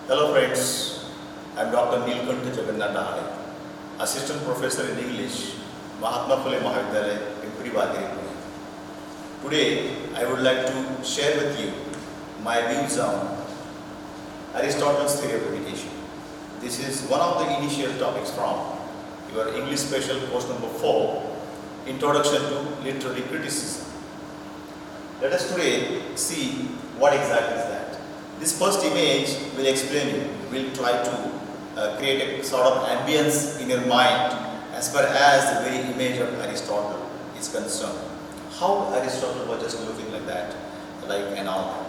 Hello friends, I am Dr. College-Pimpri, Assistant Professor in English, Mahatma Phule College-Pimpri. Today, I would like to share with you my views on Aristotle's theory of imitation. This is one of the initial topics from your English special course number 4, Introduction to Literary Criticism. Let us today see what exactly is that. This first image will explain you. We will try to create a sort of ambience in your mind as far as the very image of Aristotle is concerned. How Aristotle was just looking like that, and all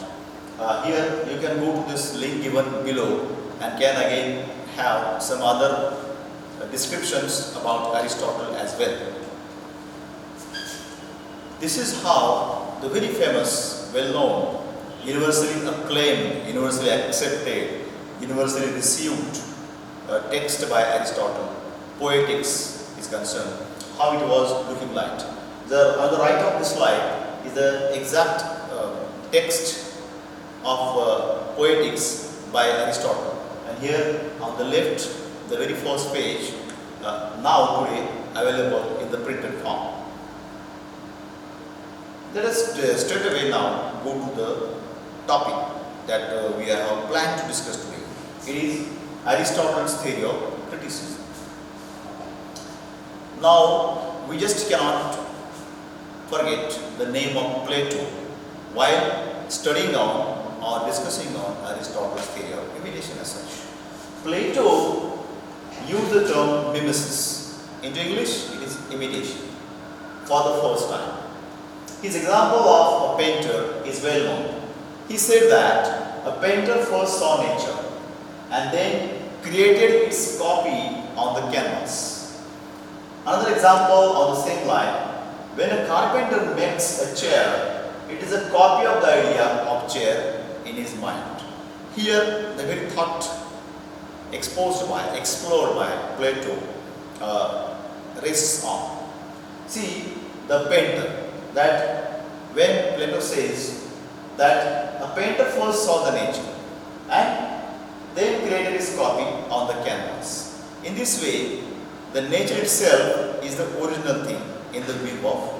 that. Here you can go to this link given below and can again have some other descriptions about Aristotle as well. This is how the very famous, well-known, universally acclaimed, universally accepted, universally received text by Aristotle, Poetics, is concerned, how it was looking like. On the right of the slide is the exact text of Poetics by Aristotle, and here on the left, the very first page, now today available in the printed form. Let us straight away now go to the topic that we have planned to discuss today. It is Aristotle's theory of criticism. Now, we just cannot forget the name of Plato while studying on or discussing on Aristotle's theory of imitation as such. Plato used the term mimesis. Into English, it is imitation for the first time. His example of a painter is well known. He said that a painter first saw nature and then created its copy on the canvas. Another example on the same line, when a carpenter makes a chair, it is a copy of the idea of chair in his mind. Here, the very thought explored by Plato rests on. See, the painter, that when Plato says that a painter first saw the nature and then created his copy on the canvas. In this way, the nature itself is the original thing in the view of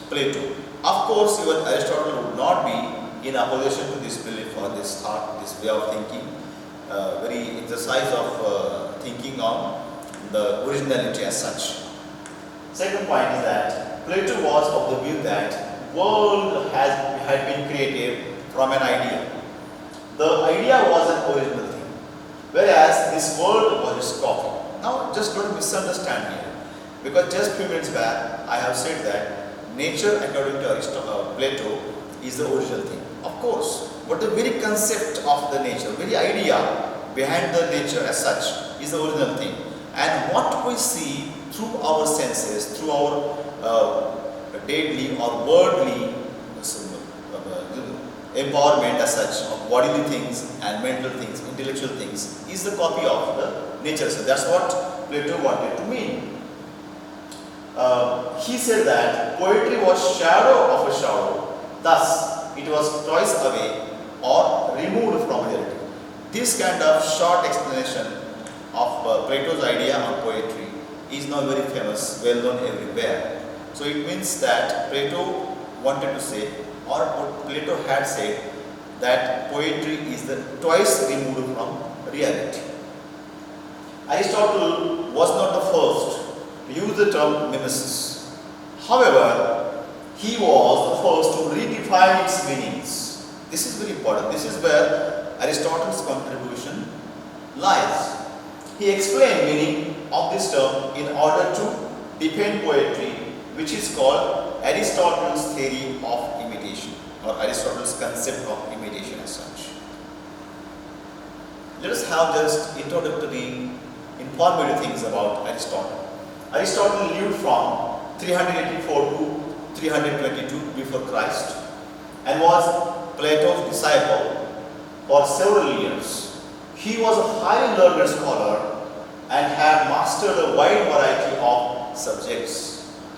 Plato. Of course, even Aristotle would not be in opposition to this belief or this thought, this way of thinking, very exercise of thinking on the originality as such. Second point is that Plato was of the view that world had been created from an idea. The idea was an original thing, whereas this world was its copy. Now, just don't misunderstand here, because just few minutes back I have said that nature, according to Plato, is the original thing. Of course, but the very concept of the nature, very idea behind the nature as such, is the original thing. And what we see through our senses, through our daily or worldly empowerment as such of bodily things and mental things, intellectual things, is the copy of the nature. So that's what Plato wanted to mean. He said that poetry was shadow of a shadow, thus it was twice away or removed from reality. This kind of short explanation of Plato's idea on poetry is now very famous, well known everywhere. So it means that Plato wanted to say, or what Plato had said, that poetry is the twice removed from reality. Aristotle was not the first to use the term mimesis. However, he was the first to redefine its meanings. This is very important. This is where Aristotle's contribution lies. He explained meaning of this term in order to defend poetry, which is called Aristotle's theory of imitation, or Aristotle's concept of imitation as such. Let us have just introductory, informative things about Aristotle. Aristotle lived from 384 to 322 before Christ and was Plato's disciple for several years. He was a highly learned scholar and had mastered a wide variety of subjects.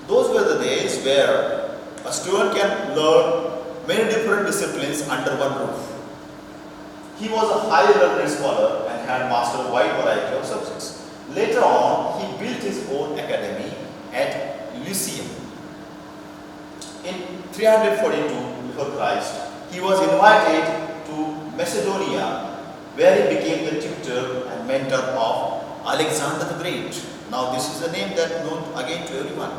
Those were the days where a student can learn many different disciplines under one roof. He was a highly learned scholar and had mastered a wide variety of subjects. Later on, he built his own academy at Lyceum. In 342 before Christ, he was invited to Macedonia, where he became the tutor and mentor of Alexander the Great. Now this is a name that known again to everyone.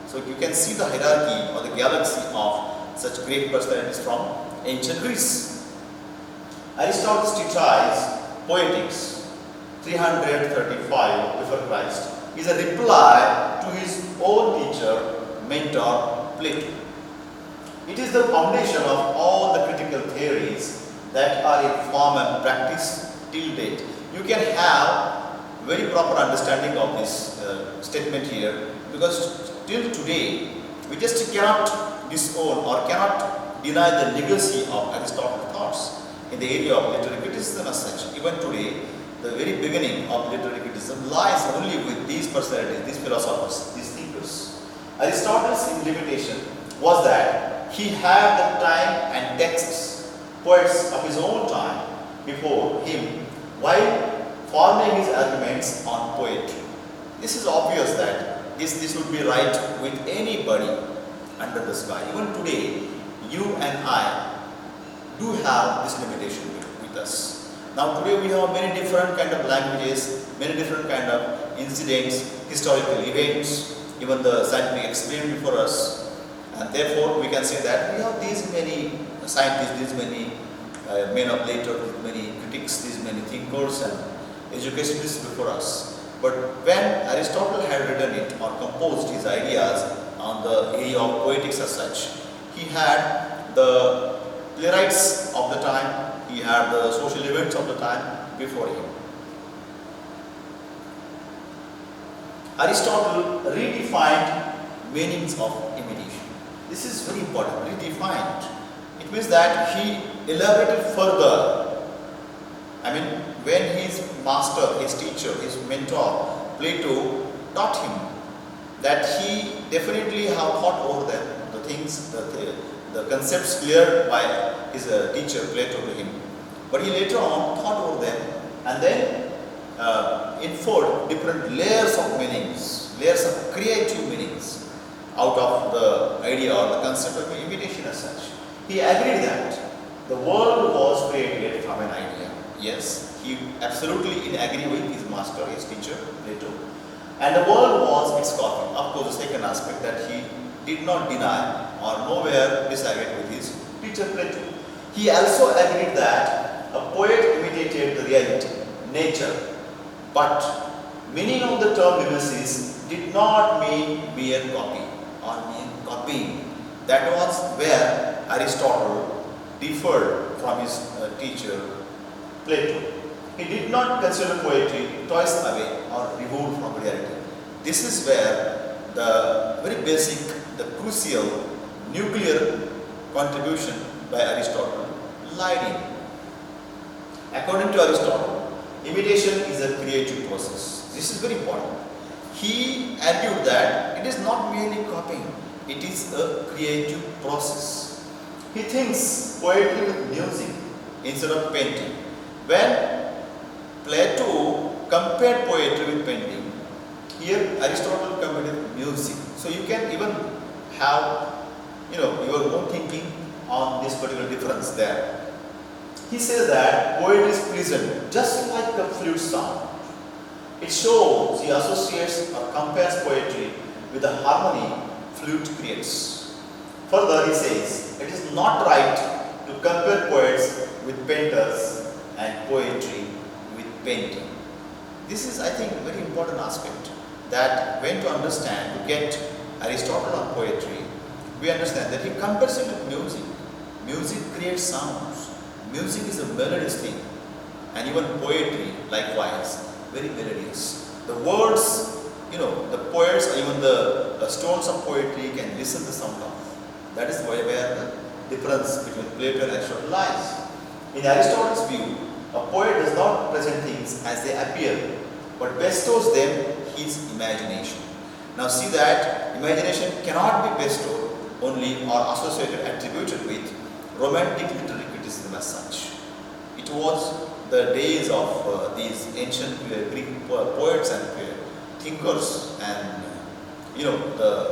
So you can see the hierarchy or the galaxy of such great personalities from ancient Greece. Aristotle's treatise Poetics, 335 before Christ, is a reply to his own teacher, mentor Plato. It is the foundation of all the critical theories that are in form and practice till date. You can have very proper understanding of this statement here, because till today we just cannot disown or cannot deny the legacy of Aristotle's thoughts in the area of literary criticism as such. Even today, the very beginning of literary criticism lies only with these personalities, these philosophers, these thinkers. Aristotle's limitation was that he had the time and texts, poets of his own time before him, while forming his arguments on poetry. This is obvious that this would be right with anybody under the sky. Even today, you and I do have this limitation with us. Now today we have many different kind of languages, many different kind of incidents, historical events, even the scientific experience before us, and therefore we can say that we have these many scientists, these many men of later, many critics, these many thinkers and educationists before us. But when Aristotle had written it or composed his ideas on the area of poetics as such, he had the playwrights of the time, he had the social events of the time before him. Aristotle redefined meanings of imitation. This is very important, redefined. It means that he elaborated further. I mean, when his master, his teacher, his mentor, Plato, taught him, that he definitely have thought over them, the things, the concepts cleared by his teacher, Plato, to him. But he later on thought over them and then inferred different layers of meanings, layers of creative meanings out of the idea or the concept of imitation as such. He agreed that the world was created from an idea. Yes, he absolutely agreed with his master, his teacher, Plato. And the world was its copy. Of course, the second aspect that he did not deny or nowhere disagreed with his teacher, Plato. He also agreed that a poet imitated the reality, nature, but meaning of the term mimesis did not mean mere copy or mere copying. That was where Aristotle differed from his teacher, Plato. He did not consider poetry tossed away or removed from reality. This is where the very basic, the crucial, nuclear contribution by Aristotle lied in. According to Aristotle, imitation is a creative process. This is very important. He argued that it is not merely copying, it is a creative process. He thinks poetry with music instead of painting. When Plato compared poetry with painting, here Aristotle compared it with music. So you can even have your own thinking on this particular difference there. He says that poetry is pleasant, just like a flute sound. It shows, he associates or compares poetry with the harmony flute creates. Further, he says, it is not right to compare poets with painters and poetry with painting. This is, I think, a very important aspect that when to understand, to get Aristotle on poetry, we understand that he compares it with music. Music creates sounds. Music is a melodious thing, and even poetry, likewise, very melodious. The words, the poets, or even the stones of poetry can listen the sound of. That is where the difference between Plato and Aristotle lies. In Aristotle's view, a poet does not present things as they appear, but bestows them his imagination. Now see that imagination cannot be bestowed only or associated, attributed with romantic literary criticism as such. It it was the days of these ancient Greek poets and thinkers, and the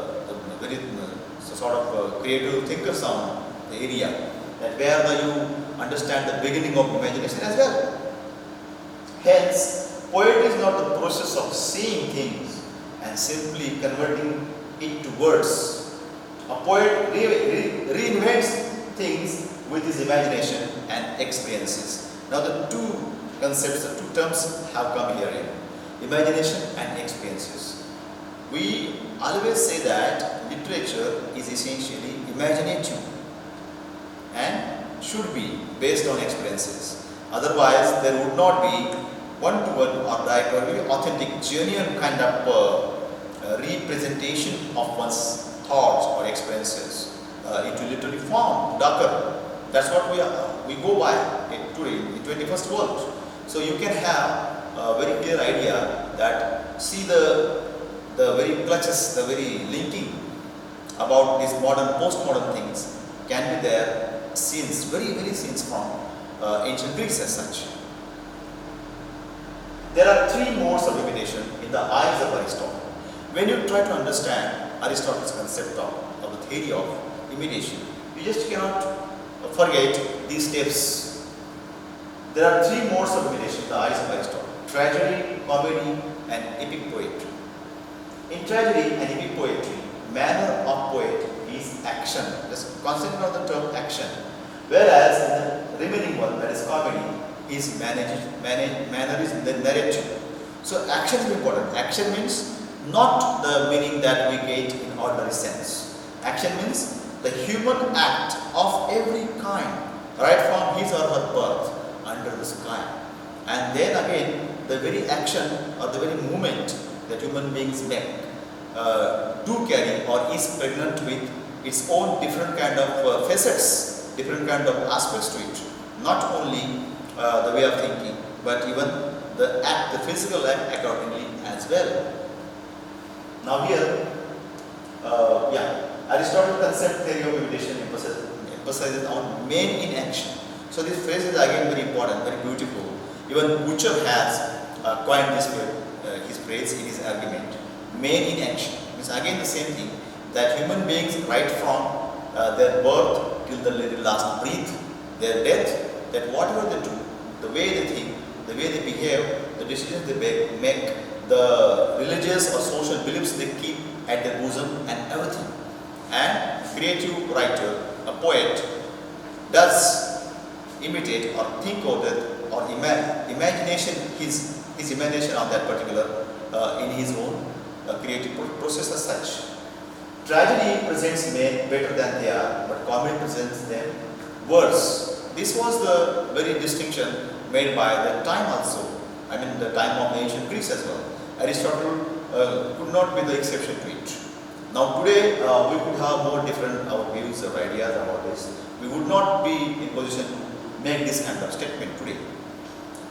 very sort of creative thinkers on the area, that where you understand the beginning of imagination as well. Hence, poetry is not the process of seeing things and simply converting it to words. A poet reinvents things with his imagination and experiences. Now the two concepts, the two terms have come here in imagination and experiences. We always say that literature is essentially imaginative and should be based on experiences. Otherwise, there would not be one-to-one or direct or very authentic, genuine kind of representation of one's thoughts or experiences into literary form, darker. That's what we go by today in the 21st world. So you can have a very clear idea that see the very clutches, the very linking about these modern, postmodern things can be there scenes, very scenes from ancient Greece as such. There are three modes of imitation in the eyes of Aristotle. When you try to understand Aristotle's concept of the theory of imitation, you just cannot forget these steps. There are three modes of imitation in the eyes of Aristotle: tragedy, comedy, and epic poetry. In tragedy and epic poetry, manner of poet is action. Just concentrate on the term action. Whereas in the remaining one, that is comedy, is manner is the narrative. So action is important. Action means not the meaning that we get in ordinary sense. Action means the human act of every kind, right from his or her birth under the sky. And then again, the very action or the very movement that human beings make do carry or is pregnant with its own different kind of facets, different kind of aspects to it. Not only the way of thinking, but even the act, the physical act accordingly as well. Now here, Aristotle's concept theory of imitation emphasizes on main in action. So this phrase is again very important, very beautiful. Even Butcher has coined this his phrase in his argument. Main in action means again the same thing, that human beings right from their birth till the last breath, their death, that whatever they do, the way they think, the way they behave, the decisions they make, the religious or social beliefs they keep at their bosom and everything. And creative writer, a poet, does imitate or think of that or imagination, his imagination on that particular in his own creative process as such. Tragedy presents men better than they are, but comedy presents them worse. This was the very distinction made by the time also. I mean the time of ancient Greece as well. Aristotle could not be the exception to it. Now today we could have more different views or ideas about this. We would not be in position to make this kind of statement today.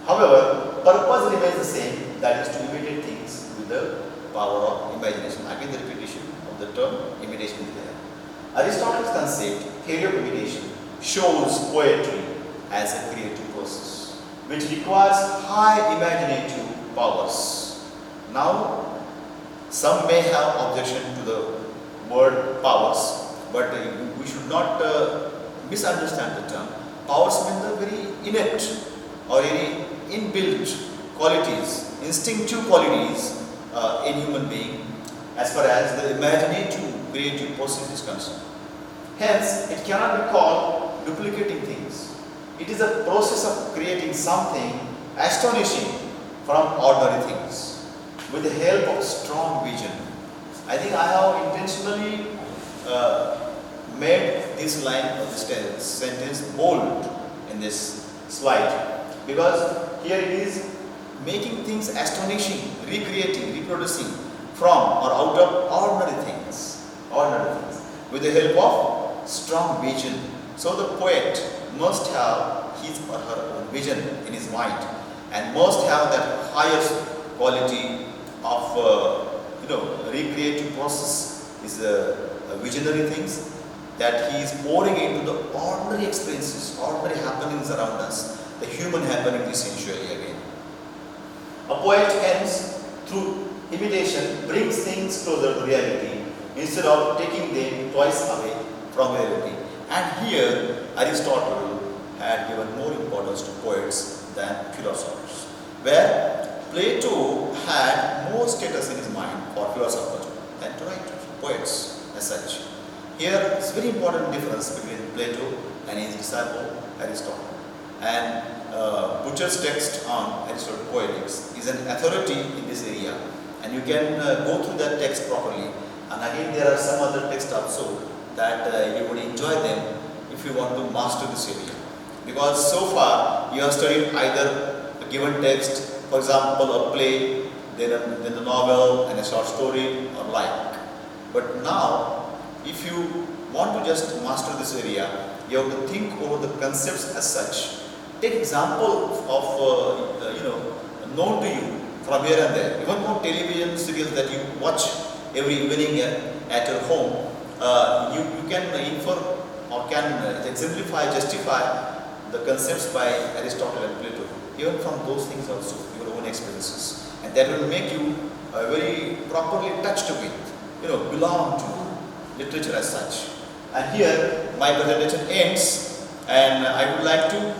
However, purpose remains the same, that is to imitate things with the power of imagination. Again the repetition of the term imitation is there. Aristotle's concept, theory of imitation, shows poetry as a creative process which requires high imaginative powers. Now, some may have objection to the word powers, but we should not misunderstand the term. Powers mean the very innate or any inbuilt qualities, instinctive qualities in human being as far as the imaginative creative process is concerned. Hence, it cannot be called duplicating things. It is a process of creating something astonishing from ordinary things with the help of strong vision. I think I have intentionally made this line of this sentence bold in this slide, because here it is making things astonishing, recreating, reproducing from or out of ordinary things with the help of strong vision. So the poet must have his or her own vision in his mind and must have that highest quality of recreative process, is visionary things that he is pouring into the ordinary experiences, ordinary happenings around us, the human happening essentially again. A poet hence, through imitation, brings things closer to reality instead of taking them twice away from reality. And here, Aristotle had given more importance to poets than philosophers, where Plato had more status in his mind for philosophers than to writers, poets as such. Here, it's very important difference between Plato and his disciple Aristotle. And Butcher's text on Aristotle poetics is an authority in this area, and you can go through that text properly. And again, there are some other texts also that you would enjoy them if you want to master this area. Because so far you have studied either a given text, for example, a play, then a novel and a short story or like. But now, if you want to just master this area, you have to think over the concepts as such. Take example of known to you from here and there. Even more television serials that you watch every evening at your home, you can infer or can exemplify, justify the concepts by Aristotle and Plato, even from those things also, your own experiences. And that will make you very properly touched with, belong to literature as such. And here my presentation ends, and I would like to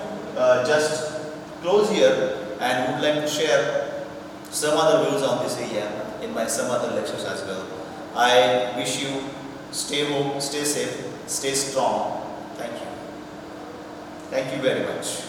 just close here and would like to share some other views on this area in my some other lectures as well. I wish you stay home, stay safe, stay strong. Thank you. Thank you very much.